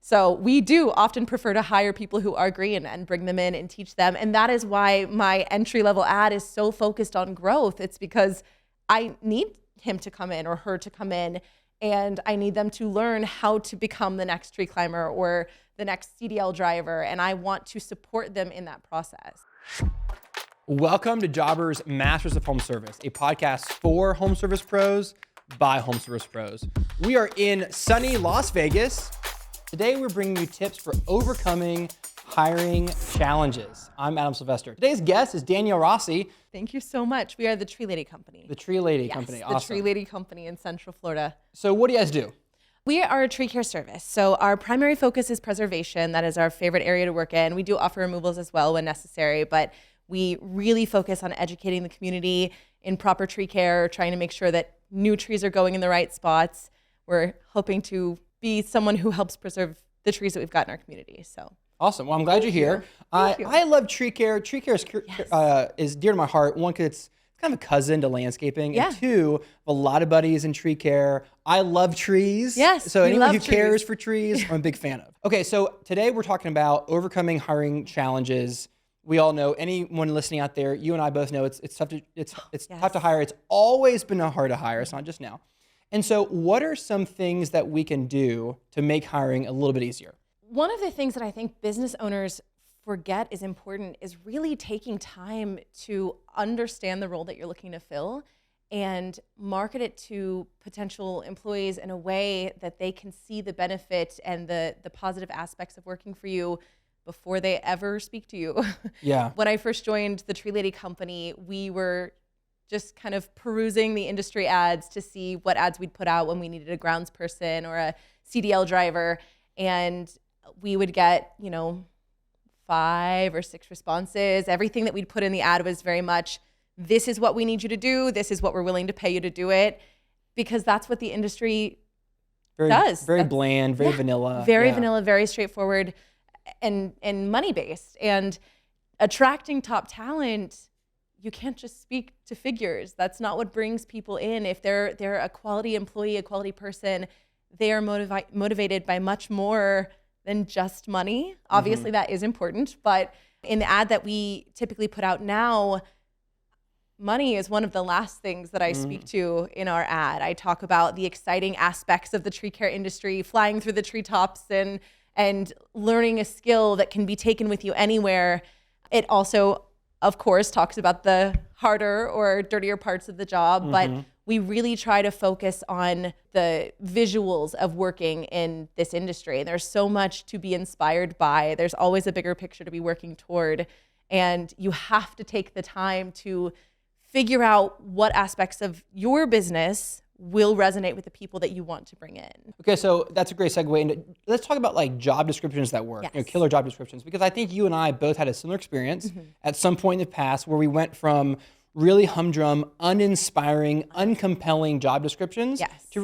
So we do often prefer to hire people who are green and bring them in and teach them. And that is why my entry-level ad is so focused on growth. It's because I need him to come in or her to come in, and I need them to learn how to become the next tree climber or the next CDL driver. And I want to support them in that process. Welcome to Jobbers Masters of Home Service, a podcast for home service pros by home service pros. We are in sunny Las Vegas. Today, we're bringing you tips for overcoming hiring challenges. I'm Adam Sylvester. Today's guest is Danielle Rossi. Thank you so much. We are the Tree Lady Company. The Tree Lady Company, awesome. The Tree Lady Company in Central Florida. So what do you guys do? We are a tree care service. So our primary focus is preservation. That is our favorite area to work in. We do offer removals as well when necessary, but we really focus on educating the community in proper tree care, trying to make sure that new trees are going in the right spots. We're hoping to be someone who helps preserve the trees that we've got in our community. So awesome. Well, I'm glad you're here. I love tree care. Tree care is dear to my heart. One, because it's kind of a cousin to landscaping. Yeah. And two, a lot of buddies in tree care. I love trees. Yes, So we anyone love who trees. cares for trees, I'm a big fan of. Okay, so today we're talking about overcoming hiring challenges. We all know, anyone listening out there, you and I both know it's tough to tough to hire. It's always been hard to hire. It's not just now. And so what are some things that we can do to make hiring a little bit easier? One of the things that I think business owners forget is important is really taking time to understand the role that you're looking to fill and market it to potential employees in a way that they can see the benefit and the positive aspects of working for you before they ever speak to you. Yeah. When I first joined the Tree Lady Company, we were just kind of perusing the industry ads to see what ads we'd put out when we needed a grounds person or a CDL driver. And we would get, 5 or 6 responses. Everything that we'd put in the ad was very much, this is what we need you to do. This is what we're willing to pay you to do it. Because that's what the industry does. Very bland, very vanilla. Very vanilla, very straightforward and money-based. And attracting top talent, you can't just speak to figures. That's not what brings people in. If they're a quality employee, a quality person, they are motivated by much more than just money. Obviously, that is important, but in the ad that we typically put out now, money is one of the last things that I speak to in our ad. I talk about the exciting aspects of the tree care industry, flying through the treetops and learning a skill that can be taken with you anywhere. It also, of course, talks about the harder or dirtier parts of the job, but we really try to focus on the visuals of working in this industry. There's so much to be inspired by. There's always a bigger picture to be working toward. And you have to take the time to figure out what aspects of your business will resonate with the people that you want to bring in. Okay, so that's a great segue into, let's talk about like job descriptions that work, Yes. killer job descriptions, because I think you and I both had a similar experience at some point in the past where we went from really humdrum, uninspiring, uncompelling job descriptions to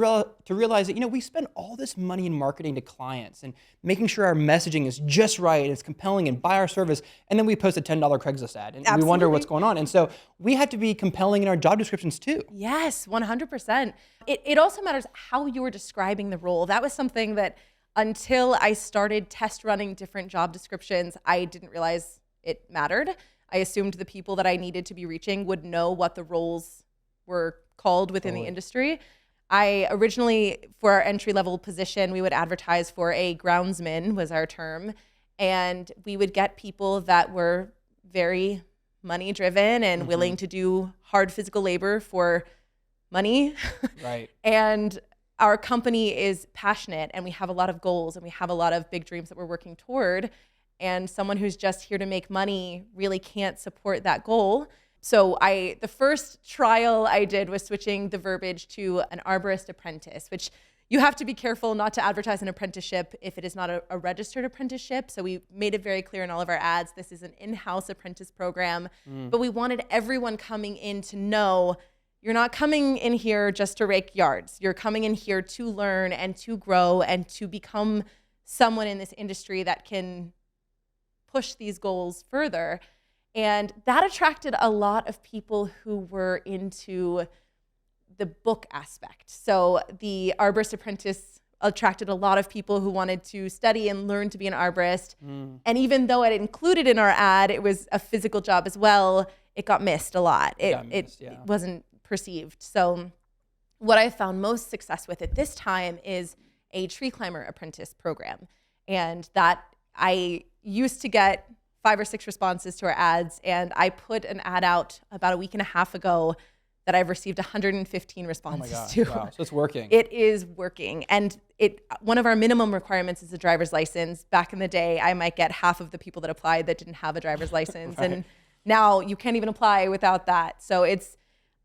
realize that, we spend all this money in marketing to clients and making sure our messaging is just right and it's compelling and buy our service, and then we post a $10 Craigslist ad and we wonder what's going on. And so we have to be compelling in our job descriptions too. Yes, 100%. It also matters how you were describing the role. That was something that until I started test running different job descriptions, I didn't realize it mattered. I assumed the people that I needed to be reaching would know what the roles were called within the industry. I originally, for our entry-level position, we would advertise for a groundsman was our term. And we would get people that were very money-driven and willing to do hard physical labor for money. Right. And our company is passionate and we have a lot of goals and we have a lot of big dreams that we're working toward. And someone who's just here to make money really can't support that goal. So the first trial I did was switching the verbiage to an arborist apprentice, which you have to be careful not to advertise an apprenticeship if it is not a registered apprenticeship. So we made it very clear in all of our ads, this is an in-house apprentice program, but we wanted everyone coming in to know you're not coming in here just to rake yards. You're coming in here to learn and to grow and to become someone in this industry that can push these goals further. And that attracted a lot of people who were into the book aspect. So the arborist apprentice attracted a lot of people who wanted to study and learn to be an arborist. And even though it included in our ad, it was a physical job as well, it got missed a lot. It wasn't perceived. So what I found most success with at this time is a tree climber apprentice program. And that I used to get 5 or 6 responses to our ads. And I put an ad out about a week and a half ago that I've received 115 responses to. Wow. So it's working. It is working. And one of our minimum requirements is a driver's license. Back in the day, I might get half of the people that applied that didn't have a driver's license. Right. And now you can't even apply without that. So it's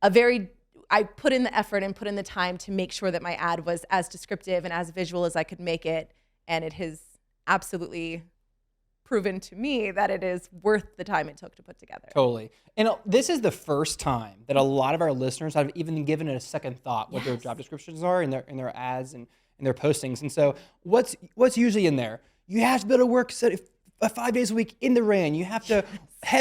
I put in the effort and put in the time to make sure that my ad was as descriptive and as visual as I could make it. And it has absolutely proven to me that it is worth the time it took to put together. Totally. And this is the first time that a lot of our listeners have even given it a second thought what their job descriptions are in their ads and in their postings. And so what's usually in there? You have to be able to work 5 days a week in the rain. You have to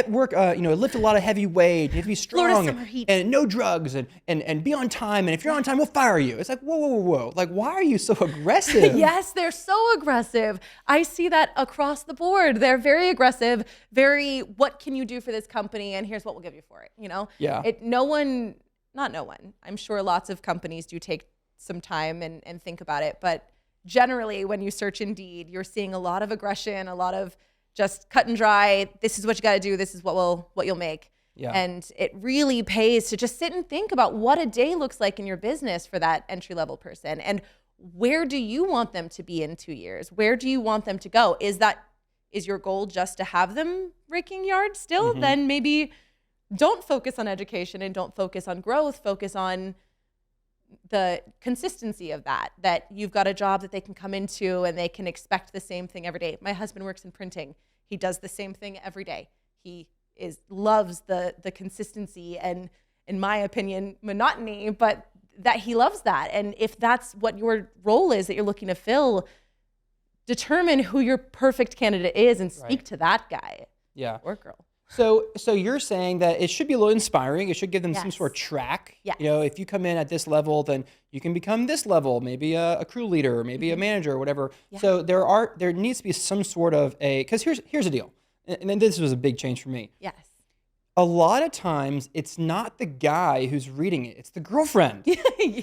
work, lift a lot of heavy weight. You have to be strong and no drugs and be on time. And if you're on time, we'll fire you. It's like, whoa. Like, why are you so aggressive? Yes, they're so aggressive. I see that across the board. They're very aggressive, what can you do for this company? And here's what we'll give you for it, Yeah. Not no one. I'm sure lots of companies do take some time and think about it. But generally, when you search Indeed, you're seeing a lot of aggression, a lot of just cut and dry. This is what you got to do. This is what you'll make. Yeah. And it really pays to just sit and think about what a day looks like in your business for that entry level person. And where do you want them to be in 2 years? Where do you want them to go? Is your goal just to have them raking yards still? Mm-hmm. Then maybe don't focus on education and don't focus on growth. Focus on the consistency of that you've got a job that they can come into and they can expect the same thing every day. My husband works in printing. He does the same thing every day. He loves the consistency and, in my opinion, monotony, but that he loves that. And if that's what your role is that you're looking to fill, determine who your perfect candidate is and speak to that guy or girl. So you're saying that it should be a little inspiring. It should give them some sort of track. Yes. If you come in at this level, then you can become this level, maybe a crew leader, or maybe a manager, or whatever. Yeah. So there needs to be some sort of because here's the deal, and then this was a big change for me. Yes. A lot of times, it's not the guy who's reading it; it's the girlfriend. Yes.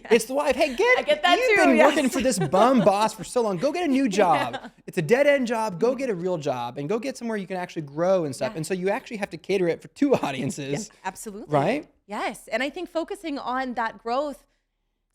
It's the wife. Hey, I get that you've too, been working for this bum boss for so long. Go get a new job. Yeah. It's a dead end job. Go get a real job and go get somewhere you can actually grow and stuff. Yeah. And so you actually have to cater it for 2 audiences. Yeah, absolutely. Right? Yes, and I think focusing on that growth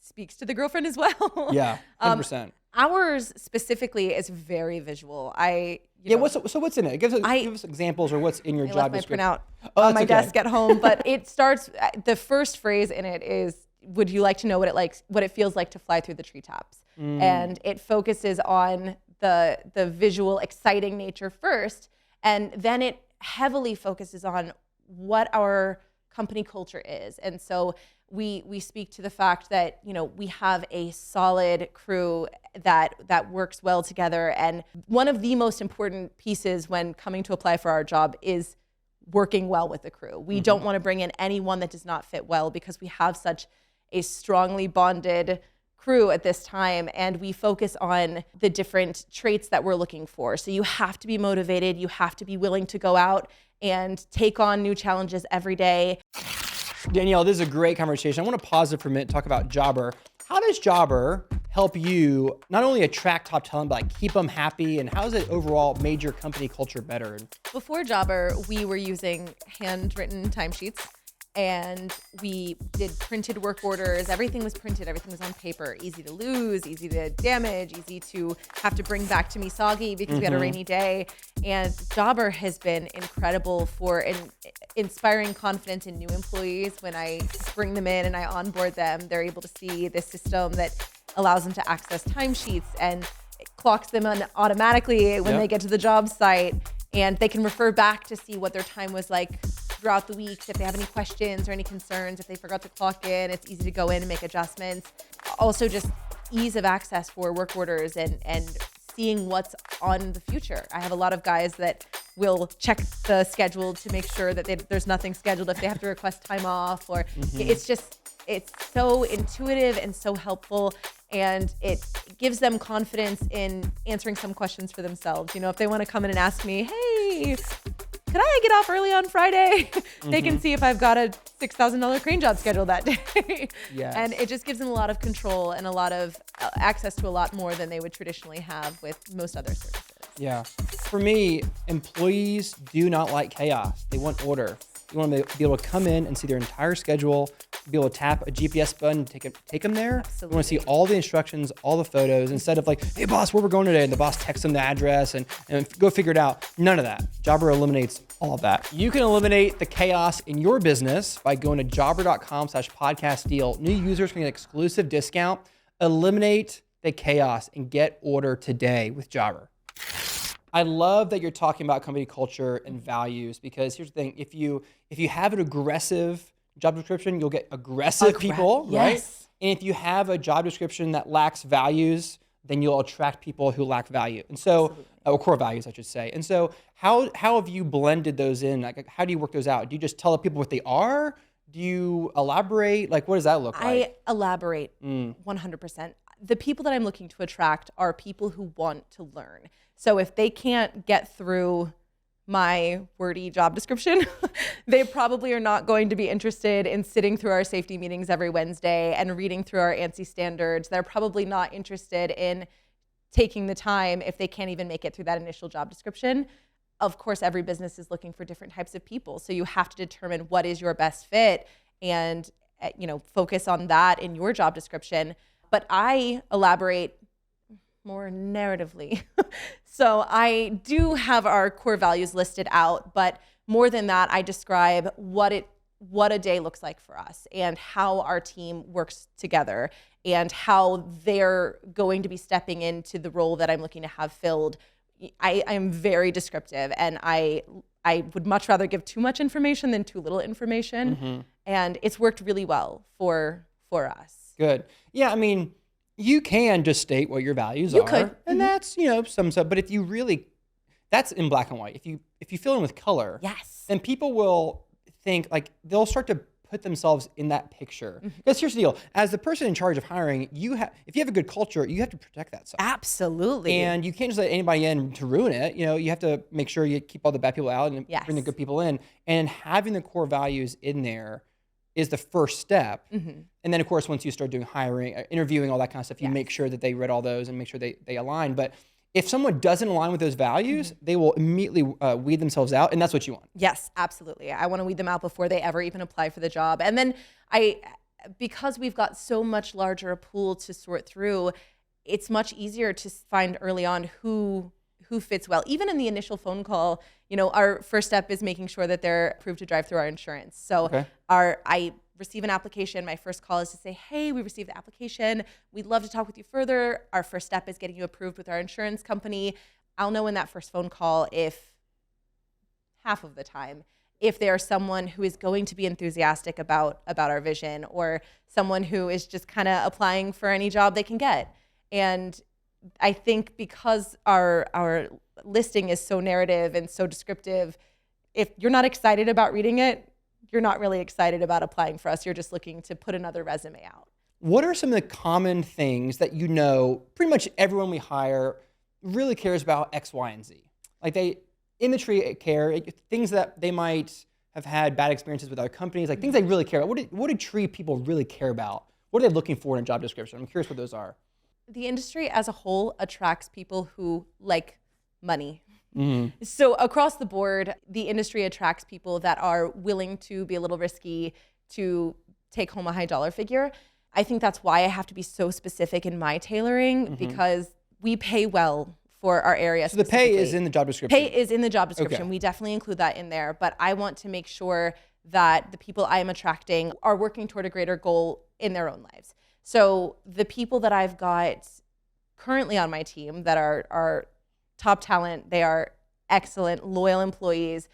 speaks to the girlfriend as well. Yeah, 100%. Ours specifically is very visual. What's in it? Give us examples or what's in your job description. I left my printout on my desk at home, but it starts. The first phrase in it is, "Would you like to know what it feels like to fly through the treetops?" And it focuses on the visual, exciting nature first, and then it heavily focuses on what our company culture is. And so we speak to the fact that we have a solid crew that works well together, and one of the most important pieces when coming to apply for our job is working well with the crew. We don't want to bring in anyone that does not fit well, because we have such a strongly bonded crew at this time, and we focus on the different traits that we're looking for. So you have to be motivated, you have to be willing to go out and take on new challenges every day. Danielle, this is a great conversation. I want to pause it for a minute and talk about Jobber. How does Jobber help you not only attract top talent, but keep them happy? And how has it overall made your company culture better? Before Jobber, we were using handwritten timesheets, and we did printed work orders. Everything was printed. Everything was on paper. Easy to lose, easy to damage, easy to have to bring back to me soggy because we had a rainy day. And Jobber has been incredible for inspiring confidence in new employees. When I bring them in and I onboard them, they're able to see this system that allows them to access timesheets, and it clocks them on automatically when they get to the job site, and they can refer back to see what their time was like throughout the week. If they have any questions or any concerns, if they forgot to clock in, it's easy to go in and make adjustments. Also, just ease of access for work orders and seeing what's on the future. I have a lot of guys that will check the schedule to make sure that there's nothing scheduled if they have to request time off, or it's so intuitive and so helpful, and it gives them confidence in answering some questions for themselves. You know, if they want to come in and ask me, hey, could I get off early on Friday? They can see if I've got a $6,000 crane job scheduled that day. Yes. And it just gives them a lot of control and a lot of access to a lot more than they would traditionally have with most other services. Yeah. For me, employees do not like chaos. They want order. You want to be able to come in and see their entire schedule, be able to tap a GPS button, take them there. Absolutely. You want to see all the instructions, all the photos, instead of like, hey boss, where we're going today? And the boss texts them the address and go figure it out. None of that. Jobber eliminates all of that. You can eliminate the chaos in your business by going to jobber.com/podcast deal. New users can get an exclusive discount. Eliminate the chaos and get order today with Jobber. I love that you're talking about company culture and values, because here's the thing: if you have an aggressive job description, you'll get aggressive people, right? Yes. And if you have a job description that lacks values, then you'll attract people who lack value. And so, or core values, I should say. And so, how have you blended those in? Like, how do you work those out? Do you just tell the people what they are? Do you elaborate? Like, what does that look like? I elaborate 100%. The people that I'm looking to attract are people who want to learn. So if they can't get through my wordy job description, they probably are not going to be interested in sitting through our safety meetings every Wednesday and reading through our ANSI standards. They're probably not interested in taking the time if they can't even make it through that initial job description. Of course, every business is looking for different types of people. So you have to determine what is your best fit and focus on that in your job description. But I elaborate more narratively. So I do have our core values listed out, but more than that, I describe what a day looks like for us and how our team works together and how they're going to be stepping into the role that I'm looking to have filled. I am very descriptive, and I would much rather give too much information than too little information. And it's worked really well for us. Good. Yeah, I mean, you can just state what your values You are, could. and that's some stuff. But if you really, that's in black and white. If you fill in with color, Yes. then people will think, like, they'll start to put themselves in that picture. Because here's the deal: as the person in charge of hiring, if you have a good culture, you have to protect that stuff. Absolutely. And you can't just let anybody in to ruin it. You have to make sure you keep all the bad people out and bring the good people in. And having the core values in there is the first step. And then, of course, once you start doing hiring, interviewing, all that kind of stuff, you make sure that they read all those and make sure they align. But if someone doesn't align with those values, they will immediately weed themselves out, and that's what you want. Yes, absolutely. I want to weed them out before they ever even apply for the job. And then because we've got so much larger a pool to sort through, it's much easier to find early on who fits well. Even in the initial phone call, our first step is making sure that they're approved to drive through our insurance. So I receive an application. My first call is to say, hey, we received the application. We'd love to talk with you further. Our first step is getting you approved with our insurance company. I'll know in that first phone call, if half of the time, if they are someone who is going to be enthusiastic about our vision, or someone who is just kind of applying for any job they can get. And I think because our listing is so narrative and so descriptive, if you're not excited about reading it, you're not really excited about applying for us. You're just looking to put another resume out. What are some of the common things that pretty much everyone we hire really cares about X, Y, and Z? Like in the tree care, things that they might have had bad experiences with other companies, like things they really care about. What do tree people really care about? What are they looking for in a job description? I'm curious what those are. The industry as a whole attracts people who like money. So across the board, the industry attracts people that are willing to be a little risky to take home a high dollar figure. I think that's why I have to be so specific in my tailoring, because we pay well for our area. So the pay is in the job description? Pay is in the job description. Okay. We definitely include that in there, but I want to make sure that the people I am attracting are working toward a greater goal in their own lives. So the people that I've got currently on my team that are top talent, they are excellent, loyal employees.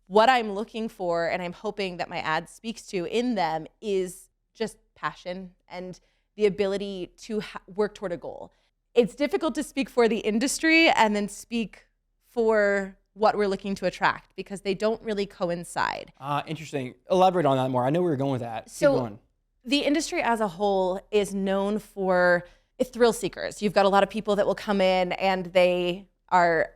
What I'm looking for, and I'm hoping that my ad speaks to in them, is just passion and the ability to work toward a goal. It's difficult to speak for the industry and then speak for what we're looking to attract, because they don't really coincide. Interesting. Elaborate on that more. I know where you're going with that. So Keep going. The industry as a whole is known for thrill seekers. You've got a lot of people that will come in and they are,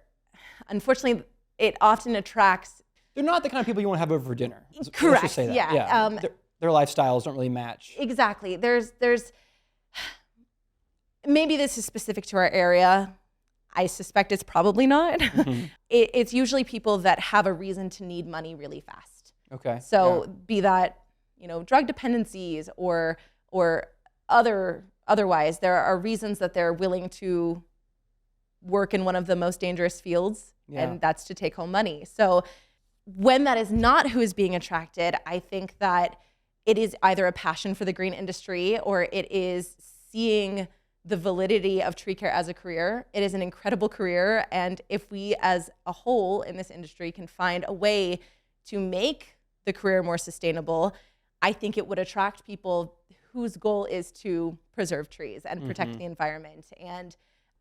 unfortunately, it often attracts. They're not the kind of people you want to have over for dinner. Correct. Let's just say that. Yeah. Their lifestyles don't really match. Exactly. There's maybe this is specific to our area. I suspect it's probably not. Mm-hmm. It's usually people that have a reason to need money really fast. Okay. So be that, drug dependencies or otherwise, there are reasons that they're willing to work in one of the most dangerous fields, and that's to take home money. So when that is not who is being attracted, I think that it is either a passion for the green industry or it is seeing the validity of tree care as a career. It is an incredible career, and if we as a whole in this industry can find a way to make the career more sustainable, I think it would attract people whose goal is to preserve trees and protect the environment. And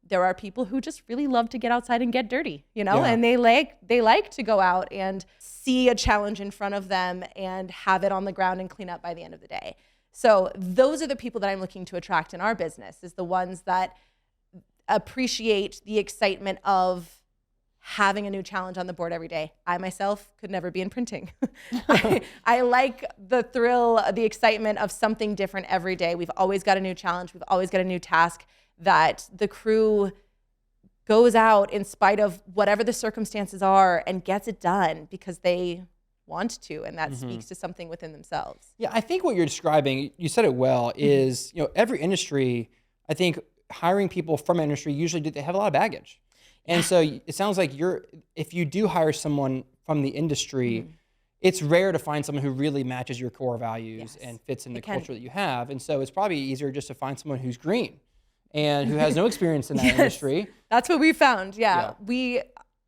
there are people who just really love to get outside and get dirty, and they like to go out and see a challenge in front of them and have it on the ground and clean up by the end of the day. So those are the people that I'm looking to attract in our business, is the ones that appreciate the excitement of having a new challenge on the board every day. I myself could never be in printing. I like the thrill, the excitement of something different every day. We've always got a new challenge. We've always got a new task that the crew goes out in spite of whatever the circumstances are and gets it done because they want to, and that speaks to something within themselves. Yeah, I think what you're describing, you said it well, is every industry, I think hiring people from industry usually they have a lot of baggage. And so it sounds like if you do hire someone from the industry, it's rare to find someone who really matches your core values and fits in the culture that you have. And so it's probably easier just to find someone who's green and who has no experience in that industry. That's what we found. Yeah.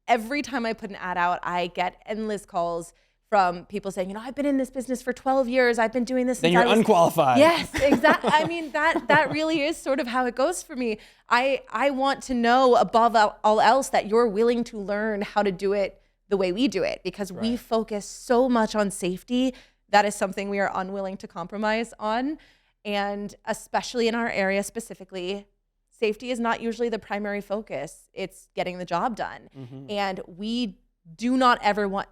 Every time I put an ad out, I get endless calls from people saying, I've been in this business for 12 years. I've been doing this since Then you're unqualified. Yes, exactly. I mean, that really is sort of how it goes for me. I want to know above all else that you're willing to learn how to do it the way we do it, because we focus so much on safety. That is something we are unwilling to compromise on. And especially in our area specifically, safety is not usually the primary focus. It's getting the job done. And we do not ever want,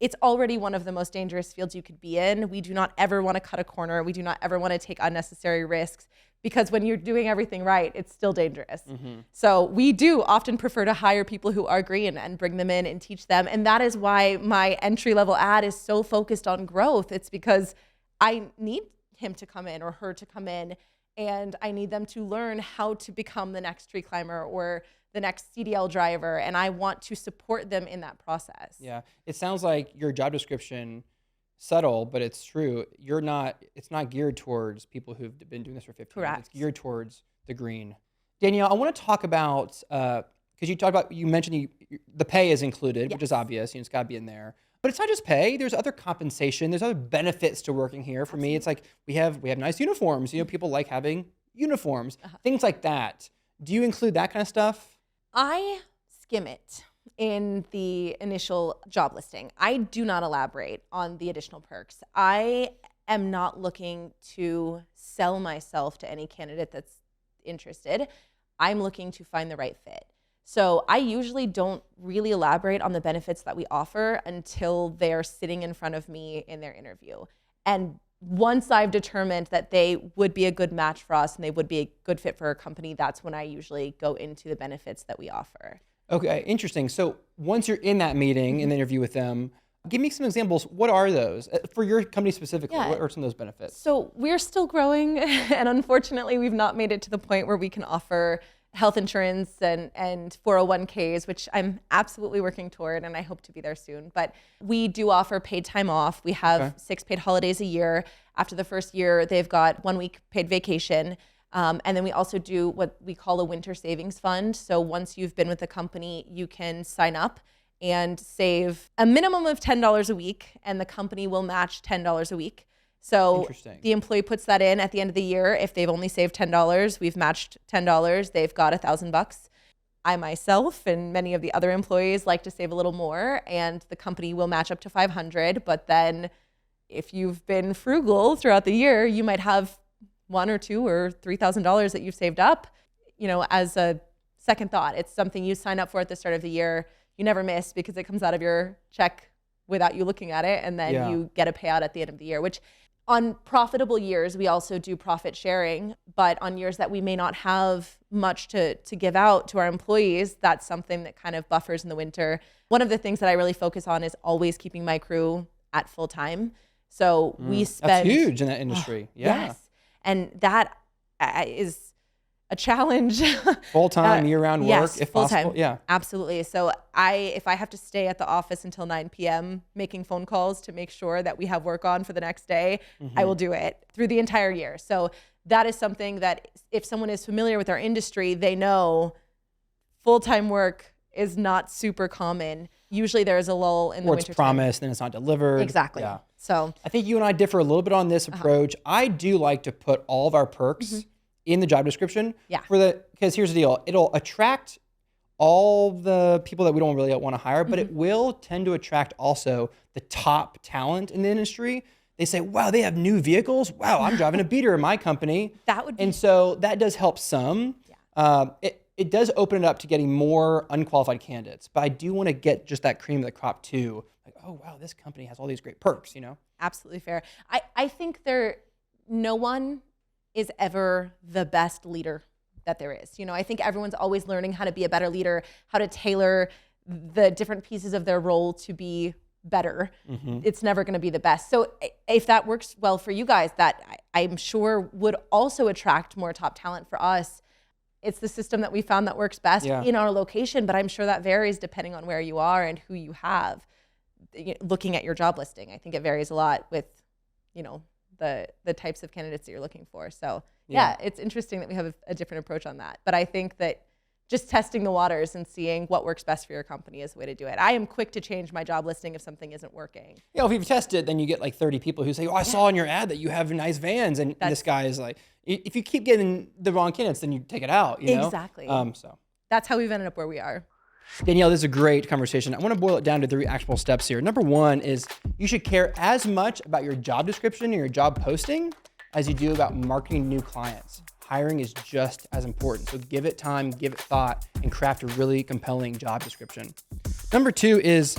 it's already one of the most dangerous fields you could be in. We do not ever want to cut a corner. We do not ever want to take unnecessary risks, because when you're doing everything right, it's still dangerous. So we do often prefer to hire people who are green and bring them in and teach them. And that is why my entry-level ad is so focused on growth. It's because I need him to come in or her to come in, and I need them to learn how to become the next tree climber or the next CDL driver, and I want to support them in that process. Yeah, it sounds like your job description, subtle, but it's true. It's not geared towards people who've been doing this for 15 years. It's geared towards the green. Danielle, I want to talk about, because you mentioned the pay is included, which is obvious. It's got to be in there. But it's not just pay. There's other compensation. There's other benefits to working here. For me, it's like we have nice uniforms. People like having uniforms, things like that. Do you include that kind of stuff? I skim it in the initial job listing. I do not elaborate on the additional perks. I am not looking to sell myself to any candidate that's interested. I'm looking to find the right fit. So I usually don't really elaborate on the benefits that we offer until they're sitting in front of me in their interview. And once I've determined that they would be a good match for us and they would be a good fit for our company, that's when I usually go into the benefits that we offer. Okay, interesting. So once you're in that meeting, in the interview with them, give me some examples. What are those? For your company specifically, what are some of those benefits? So we're still growing, and unfortunately, we've not made it to the point where we can offer health insurance and 401ks, which I'm absolutely working toward, and I hope to be there soon. But we do offer paid time off. We have 6 paid holidays a year. After the first year, they've got 1 week paid vacation. And then we also do what we call a winter savings fund. So once you've been with the company, you can sign up and save a minimum of $10 a week, and the company will match $10 a week. So the employee puts that in at the end of the year. If they've only saved $10, we've matched $10. They've got $1,000. I myself and many of the other employees like to save a little more, and the company will match up to $500. But then if you've been frugal throughout the year, you might have $1,000 or $2,000 or $3,000 that you've saved up, as a second thought. It's something you sign up for at the start of the year. You never miss because it comes out of your check without you looking at it. And then you get a payout at the end of the year, which on profitable years, we also do profit sharing. But on years that we may not have much to give out to our employees, that's something that kind of buffers in the winter. One of the things that I really focus on is always keeping my crew at full time. So we spend— That's huge in that industry. Yes. And that is a challenge. Full-time, year-round work, if possible. Yeah, absolutely. So if I have to stay at the office until 9 p.m. making phone calls to make sure that we have work on for the next day, I will do it through the entire year. So that is something that if someone is familiar with our industry, they know full-time work is not super common. Usually there is a lull in the winter. Or it's promised and it's not delivered. Exactly. Yeah. So I think you and I differ a little bit on this approach. I do like to put all of our perks in the job description. Yeah. Because here's the deal. It'll attract all the people that we don't really want to hire, but it will tend to attract also the top talent in the industry. They say, wow, they have new vehicles. Wow, I'm driving a beater in my company. That would be— And so that does help some. Yeah. It does open it up to getting more unqualified candidates, but I do want to get just that cream of the crop too. Like, oh, wow, this company has all these great perks, Absolutely fair. I think no one is ever the best leader that there is. I think everyone's always learning how to be a better leader, how to tailor the different pieces of their role to be better. It's never going to be the best. So if that works well for you guys, that I'm sure would also attract more top talent for us. It's the system that we found that works best in our location, but I'm sure that varies depending on where you are and who you have. Looking at your job listing, I think it varies a lot with, the types of candidates that you're looking for. So yeah, it's interesting that we have a different approach on that. But I think that just testing the waters and seeing what works best for your company is the way to do it. I am quick to change my job listing if something isn't working. Yeah, if you've tested, then you get like 30 people who say, oh, I saw in your ad that you have nice vans. And this guy is like, if you keep getting the wrong candidates, then you take it out, Exactly. So that's how we've ended up where we are. Danielle, this is a great conversation. I want to boil it down to 3 actionable steps here. Number 1 is you should care as much about your job description and your job posting as you do about marketing new clients. Hiring is just as important. So give it time, give it thought, and craft a really compelling job description. Number 2 is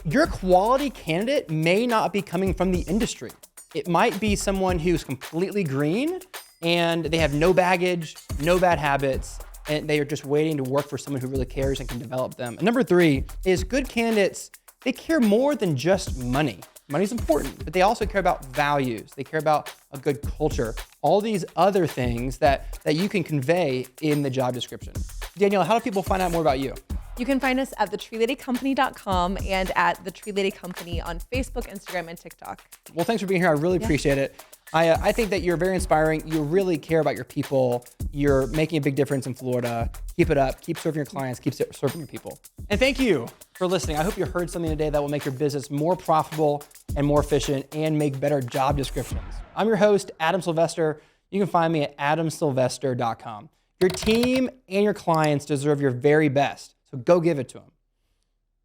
your quality candidate may not be coming from the industry. It might be someone who's completely green and they have no baggage, no bad habits, and they are just waiting to work for someone who really cares and can develop them. And number 3 is good candidates, they care more than just money. Money's important, but they also care about values. They care about a good culture, all these other things that you can convey in the job description. Danielle, how do people find out more about you? You can find us at thetreeladycompany.com and at The Tree Lady Company on Facebook, Instagram, and TikTok. Well, thanks for being here. I really appreciate it. I think that you're very inspiring. You really care about your people. You're making a big difference in Florida. Keep it up. Keep serving your clients. Keep serving your people. And thank you for listening. I hope you heard something today that will make your business more profitable and more efficient and make better job descriptions. I'm your host, Adam Sylvester. You can find me at adamsylvester.com. Your team and your clients deserve your very best, so go give it to them.